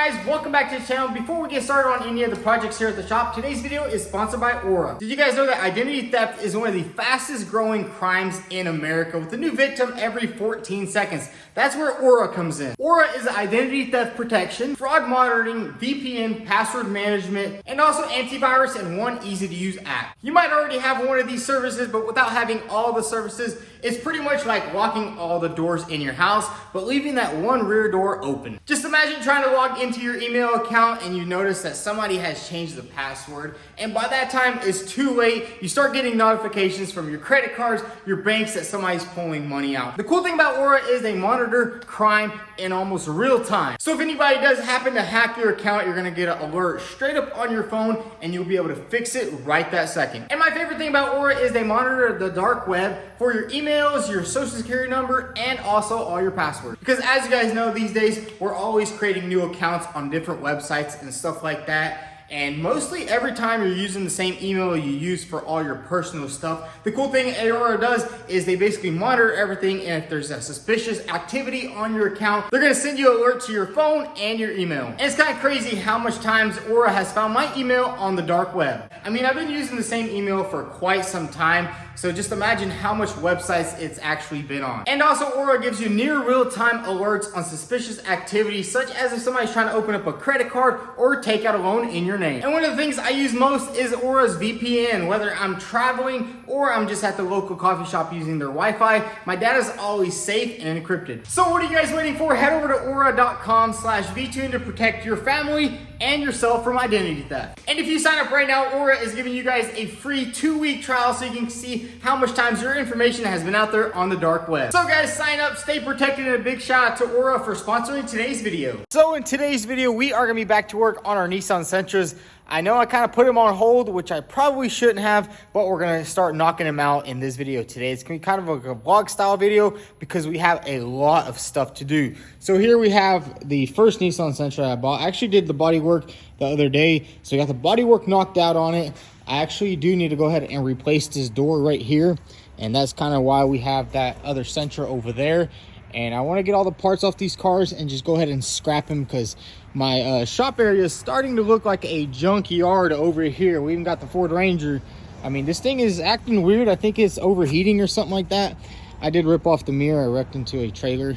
guys, welcome back to the channel. Before we get started on any of the projects here at the shop, today's video is sponsored by Aura. Did you guys know that identity theft is one of the fastest growing crimes in America, with a new victim every 14 seconds? That's where Aura comes in. Aura is identity theft protection, fraud monitoring, VPN, password management, and also antivirus in one easy to use app. You might already have one of these services, but without having all the services, it's pretty much like locking all the doors in your house, but leaving that one rear door open. Just imagine trying to log into your email account and you notice that somebody has changed the password, and by that time it's too late. You start getting notifications from your credit cards, your banks, that somebody's pulling money out. The cool thing about Aura is they monitor crime in almost real time. So if anybody does happen to hack your account, you're gonna get an alert straight up on your phone and you'll be able to fix it right that second. And my favorite thing about Aura is they monitor the dark web for your emails, your social security number, and also all your passwords. Because as you guys know, these days, we're always creating new accounts on different websites and stuff like that. And mostly every time you're using the same email you use for all your personal stuff. The cool thing Aura does is they basically monitor everything, and if there's a suspicious activity on your account, they're gonna send you an alert to your phone and your email. And it's kind of crazy how much times Aura has found my email on the dark web. I mean, I've been using the same email for quite some time, so just imagine how much websites it's actually been on. And also Aura gives you near real-time alerts on suspicious activity, such as if somebody's trying to open up a credit card or take out a loan in your name. And one of the things I use most is Aura's VPN. Whether I'm traveling or I'm just at the local coffee shop using their Wi-Fi, my data is always safe and encrypted. So what are you guys waiting for? Head over to aura.com/vtune to protect your family and yourself from identity theft. And if you sign up right now, Aura is giving you guys a free 2-week trial so you can see how much times your information has been out there on the dark web. So guys, sign up, stay protected, and a big shout out to Aura for sponsoring today's video. So in today's video, we are gonna be back to work on our Nissan Sentras. I know I kind of put them on hold, which I probably shouldn't have, but we're gonna start knocking them out in this video today. It's gonna be kind of like a vlog style video because we have a lot of stuff to do. So here we have the first Nissan Sentra I bought. I actually did the body work the other day, so I got the body work knocked out on it. I actually do need to go ahead and replace this door right here, and that's kind of why we have that other Sentra over there. And I want to get all the parts off these cars and just go ahead and scrap them, because my shop area is starting to look like a junkyard over here. We even got the Ford Ranger. I mean, this thing is acting weird. I think it's overheating or something like that. I did rip off the mirror. I wrecked into a trailer.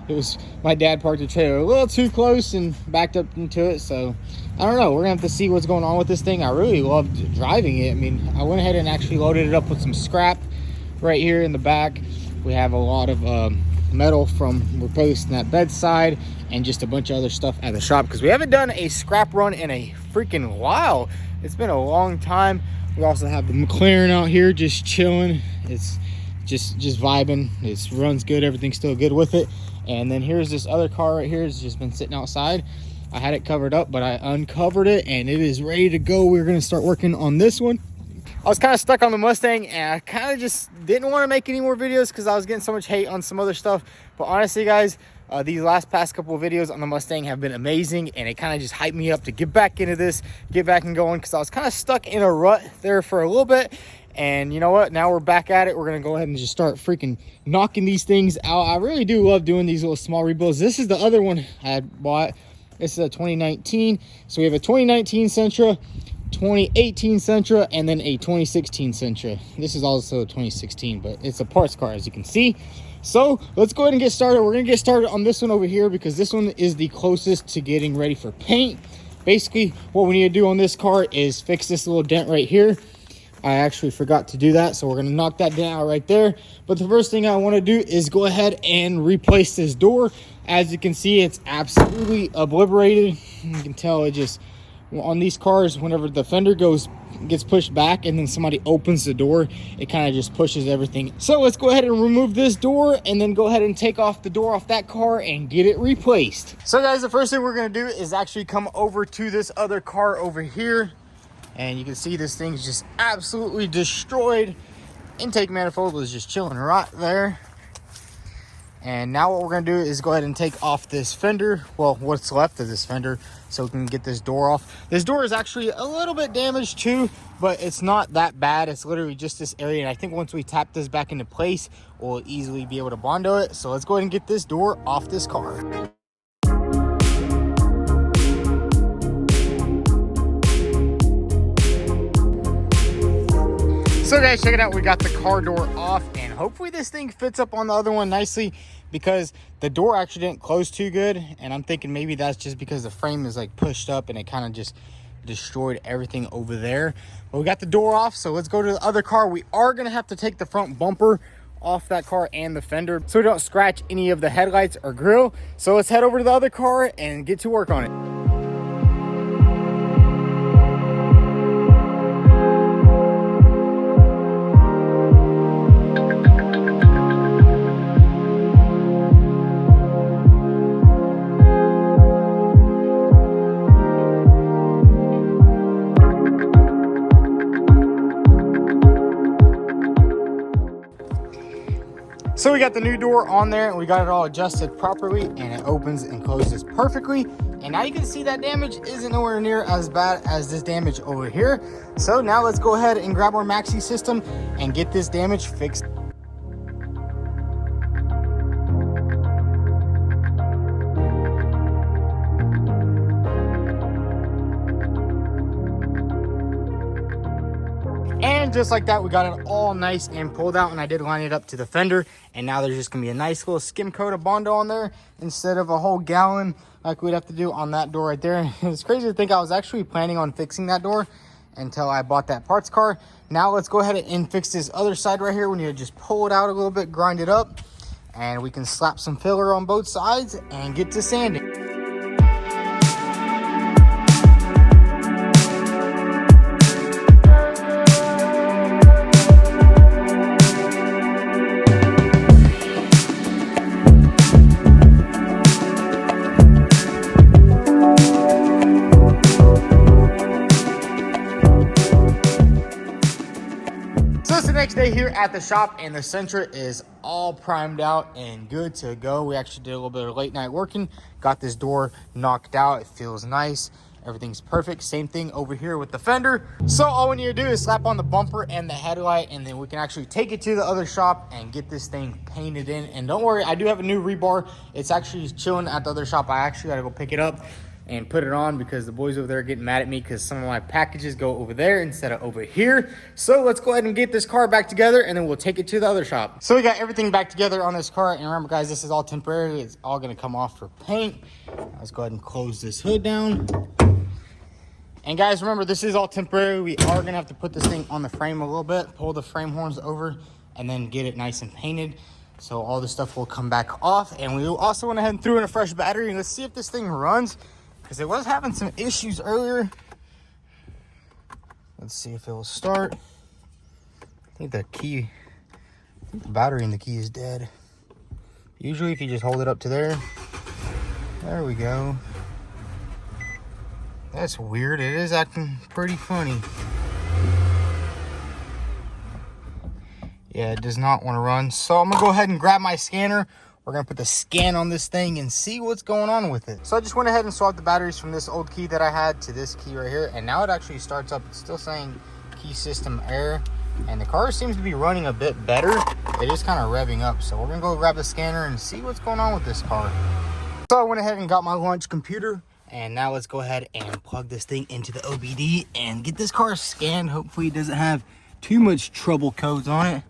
It was, my dad parked the trailer a little too close and backed up into it. So I don't know, we're gonna have to see what's going on with this thing. I really loved driving it. I mean, I went ahead and actually loaded it up with some scrap right here in the back. We have a lot of metal from replacing that bedside and just a bunch of other stuff at the shop, because we haven't done a scrap run in a freaking while. It's been a long time. We also have the McLaren out here just chilling. It's just vibing. It runs good, everything's still good with it. And then here's this other car right here. It's just been sitting outside. I had it covered up, but I uncovered it and it is ready to go. We're gonna start working on this one. I was kind of stuck on the Mustang, and I kind of just didn't want to make any more videos because I was getting so much hate on some other stuff. But honestly, guys, these past couple of videos on the Mustang have been amazing, and it kind of just hyped me up to get back into this, get back and going, because I was kind of stuck in a rut there for a little bit. And you know what? Now we're back at it. We're going to go ahead and just start freaking knocking these things out. I really do love doing these little small rebuilds. This is the other one I had bought. This is a 2019. So we have a 2019 Sentra, 2018 Sentra, and then a 2016 Sentra. This is also a 2016, but it's a parts car, as you can see. So let's go ahead and get started. We're gonna get started on this one over here because this one is the closest to getting ready for paint. Basically, what we need to do on this car is fix this little dent right here. I actually forgot to do that, so we're gonna knock that dent out right there. But the first thing I want to do is go ahead and replace this door. As you can see, it's absolutely obliterated. You can tell it just, on these cars, whenever the fender gets pushed back and then somebody opens the door, it kind of just pushes everything. So let's go ahead and remove this door and then go ahead and take off the door off that car and get it replaced. So guys, the first thing we're going to do is actually come over to this other car over here, and you can see this thing's just absolutely destroyed. Intake manifold was just chilling right there. And now what we're going to do is go ahead and take off this fender, well, what's left of this fender, so we can get this door off. This door is actually a little bit damaged too, but it's not that bad. It's literally just this area, and I think once we tap this back into place, we'll easily be able to Bondo it. So let's go ahead and get this door off this car. So guys, check it out. We got the car door off, and hopefully this thing fits up on the other one nicely, because the door actually didn't close too good, and I'm thinking maybe that's just because the frame is like pushed up and it kind of just destroyed everything over there. But we got the door off, so let's go to the other car. We are gonna have to take the front bumper off that car and the fender so we don't scratch any of the headlights or grill. So let's head over to the other car and get to work on it. So we got the new door on there, and we got it all adjusted properly, and it opens and closes perfectly. And now you can see that damage isn't nowhere near as bad as this damage over here. So now let's go ahead and grab our maxi system and get this damage fixed. And just like that, we got it all nice and pulled out, and I did line it up to the fender. And now there's just gonna be a nice little skim coat of Bondo on there instead of a whole gallon like we'd have to do on that door right there. It's crazy to think I was actually planning on fixing that door until I bought that parts car. Now let's go ahead and fix this other side right here. We need to just pull it out a little bit, grind it up, and we can slap some filler on both sides and get to sanding. Next day here at the shop, and the Sentra is all primed out and good to go. We actually did a little bit of late night working, got this door knocked out. It feels nice, everything's perfect. Same thing over here with the fender. So all we need to do is slap on the bumper and the headlight, and then we can actually take it to the other shop and get this thing painted in. And don't worry, I do have a new rebar. It's actually chilling at the other shop. I actually gotta go pick it up and put it on because the boys over there are getting mad at me because some of my packages go over there instead of over here. So let's go ahead and get this car back together, and then we'll take it to the other shop. So we got everything back together on this car, and remember guys, this is all temporary. It's all gonna come off for paint. Let's go ahead and close this hood down. And guys, remember, this is all temporary. We are gonna have to put this thing on the frame a little bit, pull the frame horns over, and then get it nice and painted. So all this stuff will come back off, and we also went ahead and threw in a fresh battery. Let's see if this thing runs, because it was having some issues earlier. Let's see if it will start. I think the battery in the key is dead. Usually if you just hold it up to there we go. That's weird. It is acting pretty funny. Yeah, it does not want to run. So I'm gonna go ahead and grab my scanner. We're gonna put the scan on this thing and see what's going on with it. So I just went ahead and swapped the batteries from this old key that I had to this key right here, and now it actually starts up. It's still saying key system error, and the car seems to be running a bit better. It is kind of revving up. So we're gonna go grab the scanner and see what's going on with this car. So I went ahead and got my launch computer, and now let's go ahead and plug this thing into the OBD and get this car scanned. Hopefully it doesn't have too much trouble codes on it.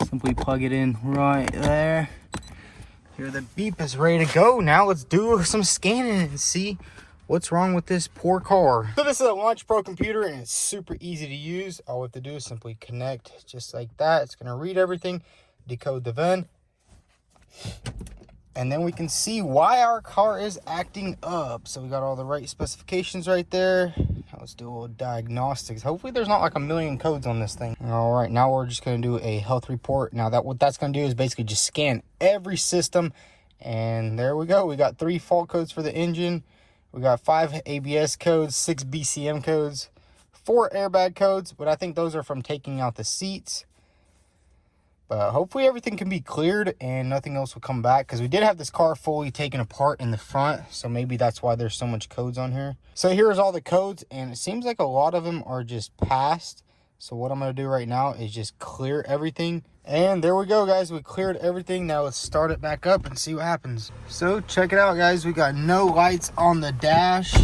Simply plug it in right there. Here, the beep is ready to go. Now let's do some scanning and see what's wrong with this poor car. So this is a Launch Pro computer, and it's super easy to use. All we have to do is simply connect just like that. It's gonna read everything, decode the VIN, and then we can see why our car is acting up. So we got all the right specifications right there. Now let's do a little diagnostics. Hopefully there's not like a million codes on this thing. All right, now we're just gonna do a health report. Now what that's gonna do is basically just scan every system, and there we go. We got 3 fault codes for the engine. We got 5 ABS codes, 6 BCM codes, 4 airbag codes, but I think those are from taking out the seats. But hopefully everything can be cleared and nothing else will come back, because we did have this car fully taken apart in the front. So maybe that's why there's so much codes on here. So here's all the codes, and it seems like a lot of them are just passed. So what I'm going to do right now is just clear everything. And there we go, guys. We cleared everything. Now let's start it back up and see what happens. So check it out, guys. We got no lights on the dash.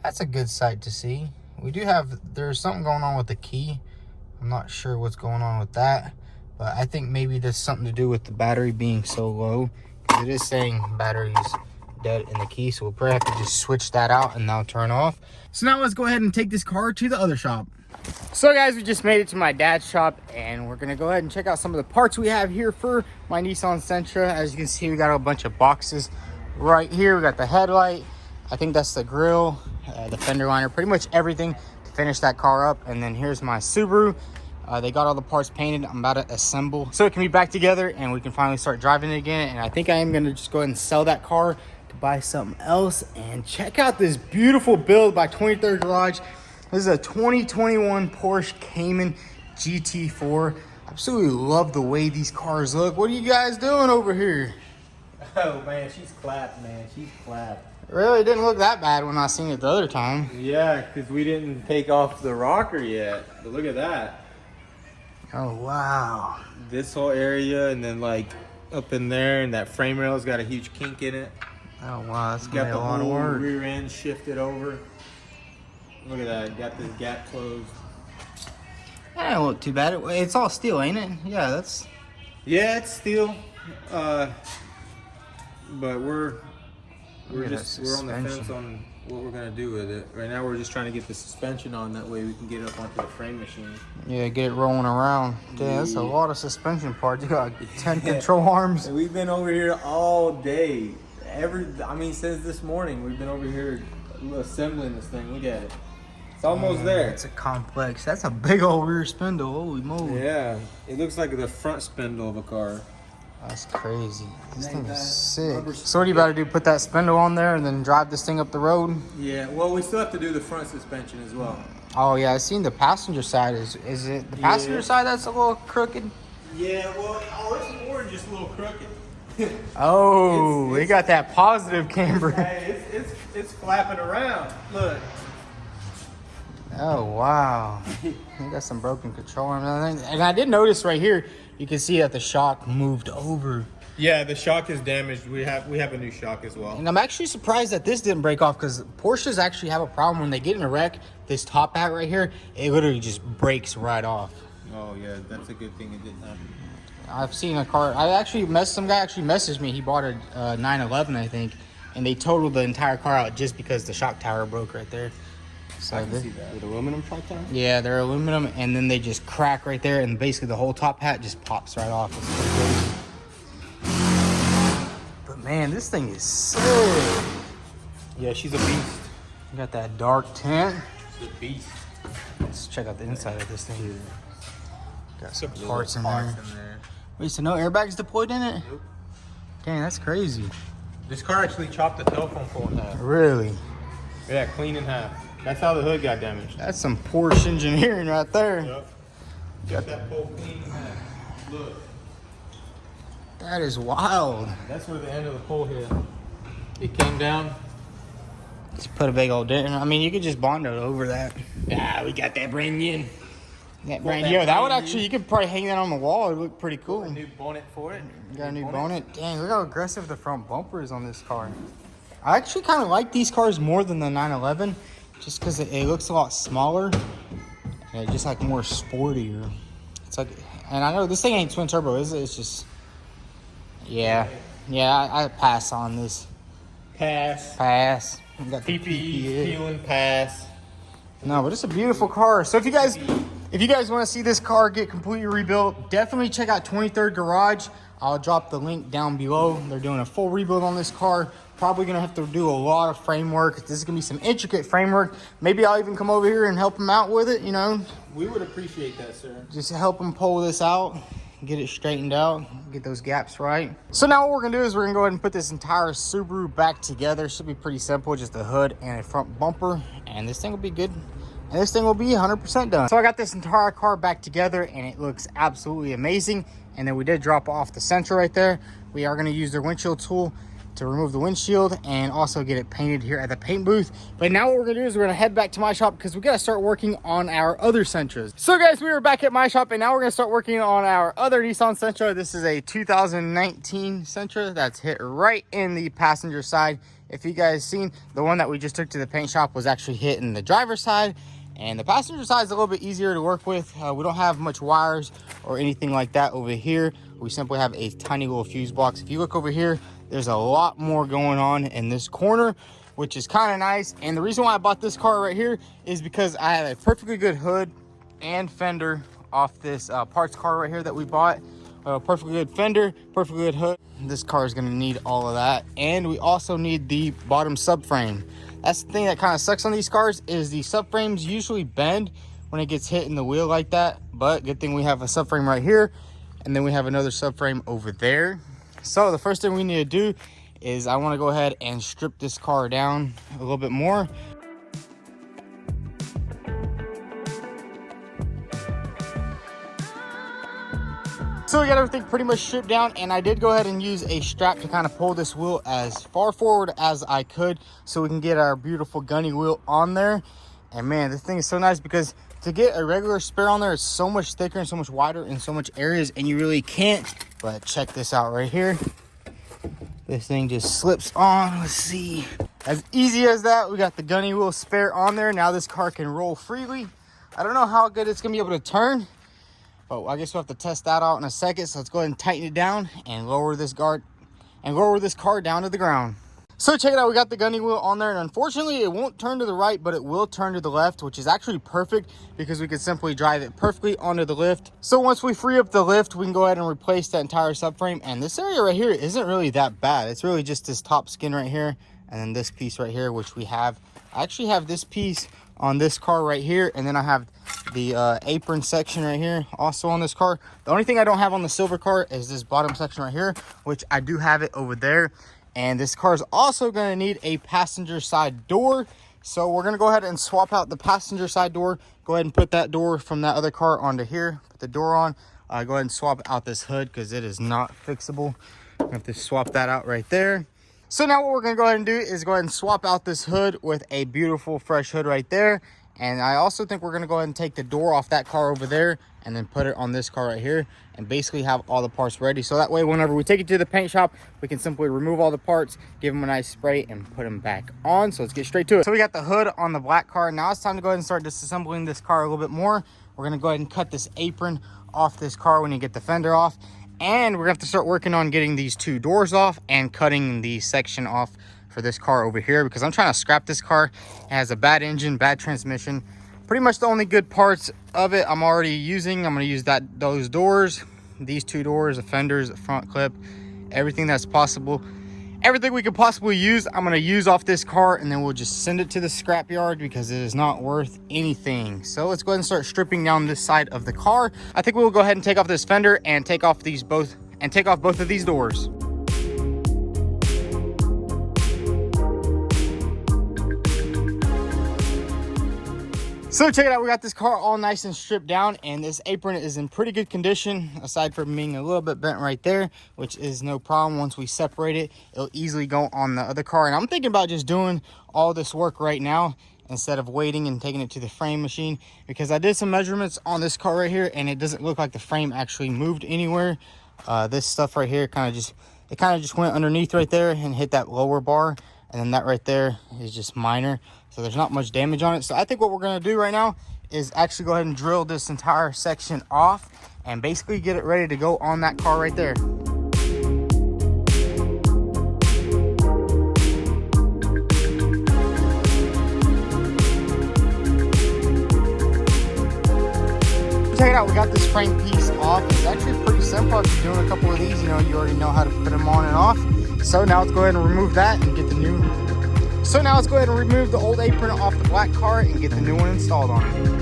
That's a good sight to see. We do have, there's something going on with the key. I'm not sure what's going on with that, but I think maybe there's something to do with the battery being so low, because it is saying battery's dead in the key. So we'll probably have to just switch that out and now turn off. So now let's go ahead and take this car to the other shop. So guys, we just made it to my dad's shop, and we're gonna go ahead and check out some of the parts we have here for my Nissan Sentra. As you can see, we got a bunch of boxes right here. We got the headlight, I think that's the grill, the fender liner, pretty much everything to finish that car up. And then here's my Subaru. They got all the parts painted. I'm about to assemble so it can be back together and we can finally start driving it again. And I think I am gonna just go ahead and sell that car to buy something else. And check out this beautiful build by 23rd Garage. This is a 2021 Porsche Cayman GT4. Absolutely love the way these cars look. What are you guys doing over here? Oh man, she's clapped, man. She's clapped. Really, it didn't look that bad when I seen it the other time. Yeah, because we didn't take off the rocker yet. But look at that. Oh, wow. This whole area, and then like up in there, and that frame rail's got a huge kink in it. Oh, wow. That's Got gonna be the a lot of whole work. rear end shifted over. Look at that. Got this gap closed. That don't look too bad. It's all steel, ain't it? Yeah, that's... Yeah, it's steel. But we're on the fence on what we're gonna do with it. Right now we're just trying to get the suspension on, that way we can get it up onto the frame machine. Yeah, get it rolling around. Damn, that's a lot of suspension parts. You got 10 control arms. And we've been over here all day. Since this morning we've been over here assembling this thing. Look at it. It's almost there. It's a complex. That's a big old rear spindle. Holy moly. Yeah, it looks like the front spindle of a car. That's crazy. This thing is sick. So what are you about to do? Put that spindle on there and then drive this thing up the road? Yeah, well, we still have to do the front suspension as well. Oh yeah, I seen the passenger side. Is it the passenger side that's a little crooked? Yeah, well, it's more than just a little crooked. Oh, we got that positive camber. Hey, it's flapping around. Look. Oh wow, you got some broken control arms. And I did notice right here, you can see that the shock moved over. Yeah, the shock is damaged. We have a new shock as well. And I'm actually surprised that this didn't break off, because Porsches actually have a problem when they get in a wreck. This top hat right here, it literally just breaks right off. Oh yeah, that's a good thing it didn't happen. I've seen a car. Some guy actually messaged me. He bought a 911, I think, and they totaled the entire car out just because the shock tower broke right there. So I can see that. With aluminum shock tower? Yeah, they're aluminum, and then they just crack right there, and basically the whole top hat just pops right off. It's pretty crazy. But man, this thing is sick. Yeah, she's a beast. You got that dark tint. She's a beast. Let's check out the inside of this thing. Got some parts in there. there. Wait, so no airbags deployed in it? Nope. Dang, that's crazy. This car actually chopped the telephone pole in half. Really? Yeah, clean in half. That's how the hood got damaged. That's some Porsche engineering right there. Yep. Got that pole clean in half. Look. That is wild. That's where the end of the pole hit. It came down. Just put a big old dent. I mean, you could just bond it over that. Yeah, we got that brand new. That brand, yo, that would actually, you could probably hang that on the wall. It would look pretty cool. A new bonnet for it. You got a new bonnet. Dang, look how aggressive the front bumper is on this car. I actually kind of like these cars more than the 911, just because it looks a lot smaller and it's just like more sportier. It's like, and I know this thing ain't twin turbo, is it? It's just, yeah, I pass on this. Pass. You got the PPE, peel and pass. No, but it's a beautiful car. So if you guys want to see this car get completely rebuilt, definitely check out 23rd Garage. I'll drop the link down below. They're doing a full rebuild on this car. Probably gonna have to do a lot of framework. This is gonna be some intricate framework. Maybe I'll even come over here and help them out with it, you know. We would appreciate that, sir. Just help them pull this out, get it straightened out, get those gaps right. So now what we're gonna do is we're gonna go ahead and put this entire Subaru back together. Should be pretty simple, just a hood and a front bumper, and this thing will be good. And this thing will be 100% done. So I got this entire car back together and it looks absolutely amazing. And then we did drop off the Sentra right there. We are gonna use their windshield tool to remove the windshield and also get it painted here at the paint booth. But now what we're gonna do is we're gonna head back to my shop because we gotta start working on our other Sentras. So guys, we were back at my shop and now we're gonna start working on our other Nissan Sentra. This is a 2019 Sentra that's hit right in the passenger side. If you guys seen, the one that we just took to the paint shop was actually hit in the driver's side. And the passenger side is a little bit easier to work with. We don't have much wires or anything like that over here. We simply have a tiny little fuse box. If you look over here, there's a lot more going on in this corner, which is kind of nice. And the reason why I bought this car right here is because I have a perfectly good hood and fender off this parts car right here that we bought. Perfectly good fender, perfectly good hood. This car is going to need all of that. And we also need the bottom subframe. That's the thing that kind of sucks on these cars, is the subframes usually bend when it gets hit in the wheel like that. But good thing we have a subframe right here, and then we have another subframe over there. So the first thing we need to do is I want to go ahead and strip this car down a little bit more. So we got everything pretty much stripped down, and I did go ahead and use a strap to kind of pull this wheel as far forward as I could so we can get our beautiful gunny wheel on there. And man, this thing is so nice because to get a regular spare on there, it's so much thicker and so much wider in so much areas, and you really can't. But check this out right here. This thing just slips on. Let's see. As easy as that, we got the gunny wheel spare on there. Now this car can roll freely. I don't know how good it's gonna be able to turn, but I guess we'll have to test that out in a second. So let's go ahead and tighten it down and lower this car down to the ground. So check it out, we got the gunny wheel on there, and unfortunately it won't turn to the right, but it will turn to the left, which is actually perfect because we could simply drive it perfectly onto the lift. So once we free up the lift, we can go ahead and replace that entire subframe. And this area right here isn't really that bad. It's really just this top skin right here, and then this piece right here, which we have. I actually have this piece on this car right here, and then I have the apron section right here also on this car. The only thing I don't have on the silver car is this bottom section right here, which I do have it over there. And this car is also going to need a passenger side door, so we're going to go ahead and swap out the passenger side door. Go ahead and put that door from that other car onto here, put the door on. Go ahead and swap out this hood because it is not fixable. We have to swap that out right there. So now what we're going to go ahead and do is go ahead and swap out this hood with a beautiful fresh hood right there. And I also think we're going to go ahead and take the door off that car over there and then put it on this car right here and basically have all the parts ready. So that way, whenever we take it to the paint shop, we can simply remove all the parts, give them a nice spray, and put them back on. So let's get straight to it. So we got the hood on the black car. Now it's time to go ahead and start disassembling this car a little bit more. We're going to go ahead and cut this apron off this car when you get the fender off. And we're going to have to start working on getting these two doors off and cutting the section off for this car over here, because I'm trying to scrap this car. It has a bad engine, bad transmission. Pretty much the only good parts of it I'm already using. I'm going to use those doors, these two doors, the fenders, the front clip, everything that's possible. Everything we could possibly use, I'm going to use off this car, and then we'll just send it to the scrap yard because it is not worth anything. So let's go ahead and start stripping down this side of the car. I think we'll go ahead and take off this fender and take off both of these doors. So check it out, we got this car all nice and stripped down, and this apron is in pretty good condition, aside from being a little bit bent right there, which is no problem. Once we separate it, it'll easily go on the other car. And I'm thinking about just doing all this work right now instead of waiting and taking it to the frame machine, because I did some measurements on this car right here, and it doesn't look like the frame actually moved anywhere. This stuff right here kind of just went underneath right there and hit that lower bar, and then that right there is just minor. So there's not much damage on it. So I think what we're going to do right now is actually go ahead and drill this entire section off and basically get it ready to go on that car right there. Check it out, we got this frame piece off. It's actually pretty simple. If you're doing a couple of these, you already know how to put them on and off. So now let's go ahead and remove that and get the new. So now let's go ahead and remove the old apron off the black car and get the new one installed on it.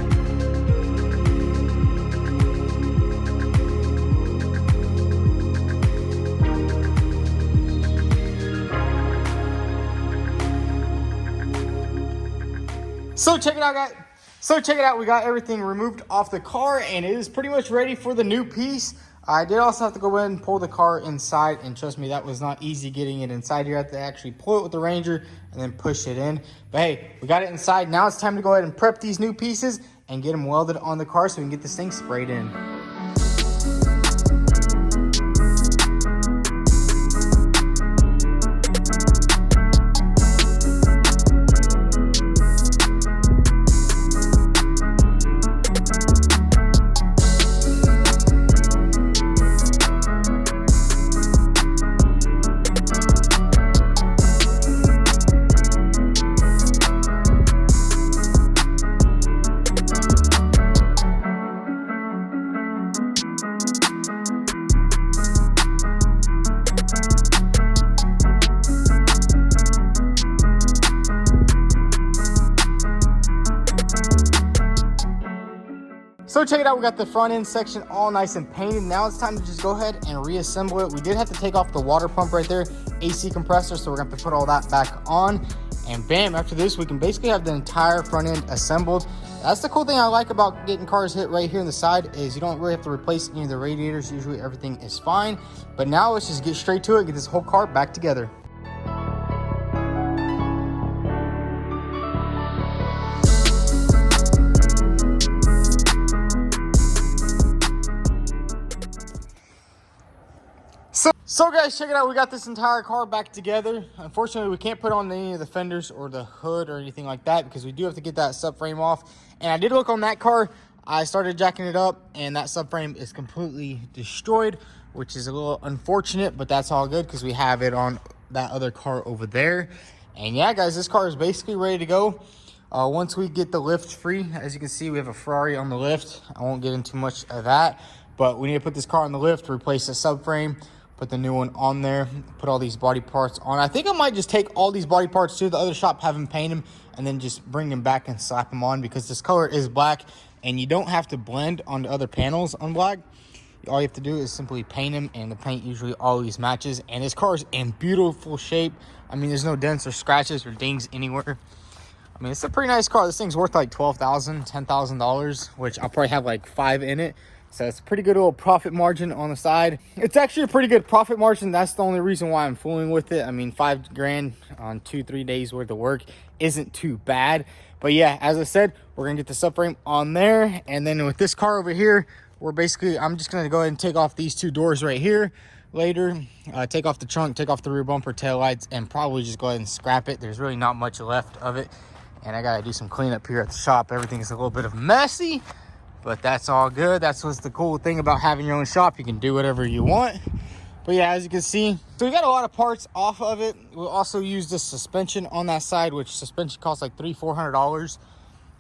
So check it out, guys. We got everything removed off the car, and it is pretty much ready for the new piece. I did also have to go ahead and pull the car inside, and trust me, that was not easy getting it inside here. I had to actually pull it with the Ranger and then push it in. But hey, we got it inside. Now it's time to go ahead and prep these new pieces and get them welded on the car so we can get this thing sprayed in. So check it out, we got the front end section all nice and painted. Now it's time to just go ahead and reassemble it. We did have to take off the water pump right there, AC compressor, so we're gonna have to put all that back on. And bam, after this, we can basically have the entire front end assembled. That's the cool thing I like about getting cars hit right here on the side, is you don't really have to replace any of the radiators. Usually everything is fine. But now let's just get straight to it, get this whole car back together. So guys, check it out. We got this entire car back together. Unfortunately, we can't put on any of the fenders or the hood or anything like that because we do have to get that subframe off. And I did look on that car. I started jacking it up and that subframe is completely destroyed, which is a little unfortunate, but that's all good because we have it on that other car over there. And yeah, guys, this car is basically ready to go. Once we get the lift free, as you can see, we have a Ferrari on the lift. I won't get into much of that, but we need to put this car on the lift, replace the subframe, put the new one on there, put all these body parts on. I think I might just take all these body parts to the other shop, have them paint them, and then just bring them back and slap them on because this color is black and you don't have to blend onto other panels on black. All you have to do is simply paint them, and the paint usually always matches. And this car is in beautiful shape. I mean, there's no dents or scratches or dings anywhere. I mean, it's a pretty nice car. This thing's worth like $12,000, $10,000, which I'll probably have like 5 in it. So it's a pretty good little profit margin on the side. It's actually a pretty good profit margin. That's the only reason why I'm fooling with it. I mean, 5 grand on 2-3 days worth of work isn't too bad. But yeah, as I said, we're gonna get the subframe on there. And then with this car over here, I'm just gonna go ahead and take off these 2 doors right here later. Take off the trunk, take off the rear bumper, tail lights, and probably just go ahead and scrap it. There's really not much left of it. And I gotta do some cleanup here at the shop. Everything's a little bit of messy, but that's all good. That's what's the cool thing about having your own shop. You can do whatever you want. But yeah, as you can see, so we got a lot of parts off of it. We'll also use the suspension on that side, which suspension costs like $300-400.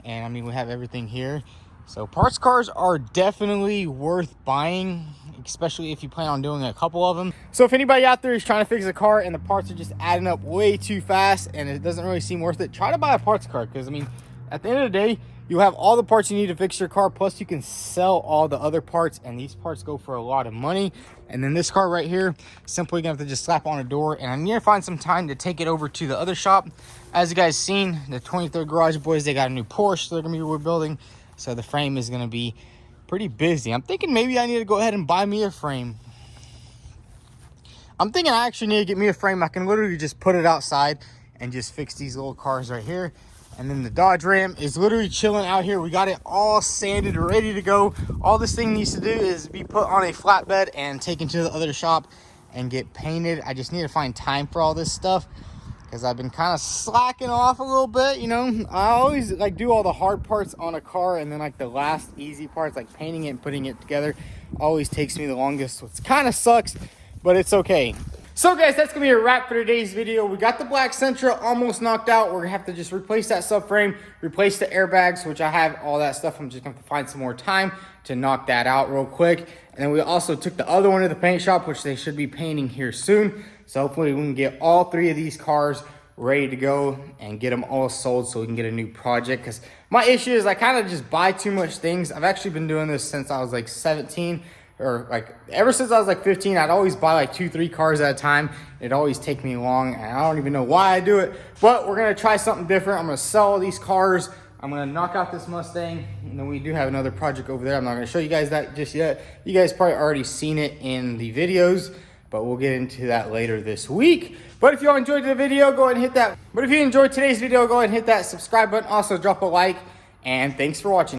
And I mean, we have everything here. So parts cars are definitely worth buying, especially if you plan on doing a couple of them. So if anybody out there is trying to fix a car and the parts are just adding up way too fast and it doesn't really seem worth it, try to buy a parts car. Because I mean, at the end of the day, you have all the parts you need to fix your car, plus you can sell all the other parts, and these parts go for a lot of money. And then this car right here, simply gonna have to just slap on a door, and I need to find some time to take it over to the other shop. As you guys seen, the 23rd Garage Boys, they got a new Porsche they're gonna be rebuilding, so the frame is gonna be pretty busy. I'm thinking maybe I need to go ahead and buy me a frame. I'm thinking I actually need to get me a frame. I can literally just put it outside and just fix these little cars right here. And then the Dodge Ram is literally chilling out here. We got it all sanded, ready to go. All this thing needs to do is be put on a flatbed and taken to the other shop and get painted. I just need to find time for all this stuff because I've been kind of slacking off a little bit, you know. I always like do all the hard parts on a car, and then like the last easy parts, like painting it and putting it together, always takes me the longest. So it kind of sucks, but it's okay. So guys, that's gonna be a wrap for today's video. We got the black Sentra almost knocked out. We're gonna have to just replace that subframe, replace the airbags, which I have all that stuff. I'm just gonna have to find some more time to knock that out real quick. And then we also took the other one to the paint shop, which they should be painting here soon. So hopefully we can get all 3 of these cars ready to go and get them all sold so we can get a new project. Because my issue is I kind of just buy too much things. I've actually been doing this since I was like 17. Or like ever since I was like 15, I'd always buy like 2-3 cars at a time. It'd always take me long, and I don't even know why I do it, but we're gonna try something different. I'm gonna sell all these cars. I'm gonna knock out this Mustang, and then we do have another project over there. I'm not gonna show you guys that just yet. You guys probably already seen it in the videos, but we'll get into that later this week. But if y'all enjoyed the video, go ahead and hit that. But if you enjoyed today's video, go ahead and hit that subscribe button. Also drop a like, and thanks for watching.